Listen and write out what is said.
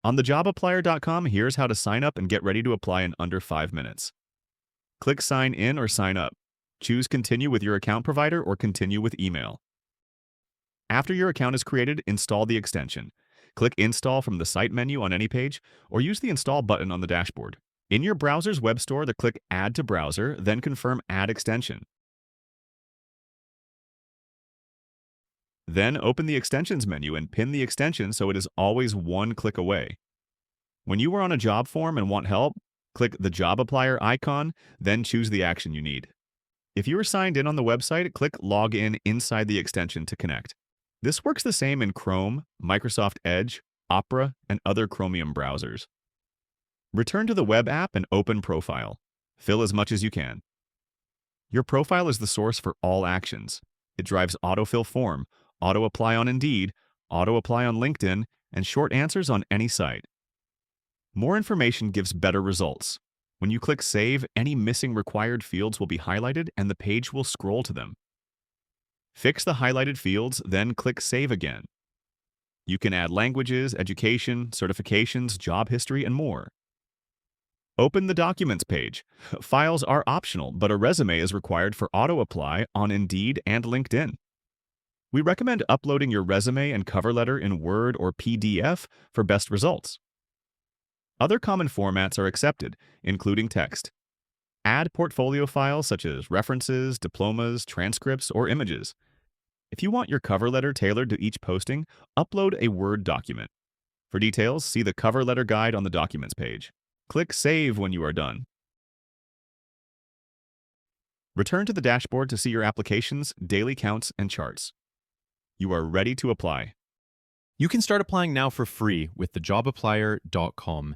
On TheJobApplier.com, here's how to sign up and get ready to apply in under 5 minutes. Click Sign In or Sign Up. Choose Continue with your account provider or Continue with email. After your account is created, install the extension. Click Install from the Site menu on any page, or use the Install button on the dashboard. In your browser's web store, click Add to Browser, then confirm Add Extension. Then open the Extensions menu and pin the extension so it is always one click away. When you are on a job form and want help, click the Job Applier icon, then choose the action you need. If you are signed in on the website, click Log In inside the extension to connect. This works the same in Chrome, Microsoft Edge, Opera, and other Chromium browsers. Return to the web app and open Profile. Fill as much as you can. Your profile is the source for all actions. It drives autofill form, auto-apply on Indeed, auto-apply on LinkedIn, and short answers on any site. More information gives better results. When you click Save, any missing required fields will be highlighted and the page will scroll to them. Fix the highlighted fields, then click Save again. You can add languages, education, certifications, job history, and more. Open the Documents page. Files are optional, but a resume is required for auto-apply on Indeed and LinkedIn. We recommend uploading your resume and cover letter in Word or PDF for best results. Other common formats are accepted, including text. Add portfolio files such as references, diplomas, transcripts, or images. If you want your cover letter tailored to each posting, upload a Word document. For details, see the cover letter guide on the Documents page. Click Save when you are done. Return to the dashboard to see your applications, daily counts, and charts. You are ready to apply. You can start applying now for free with TheJobApplier.com.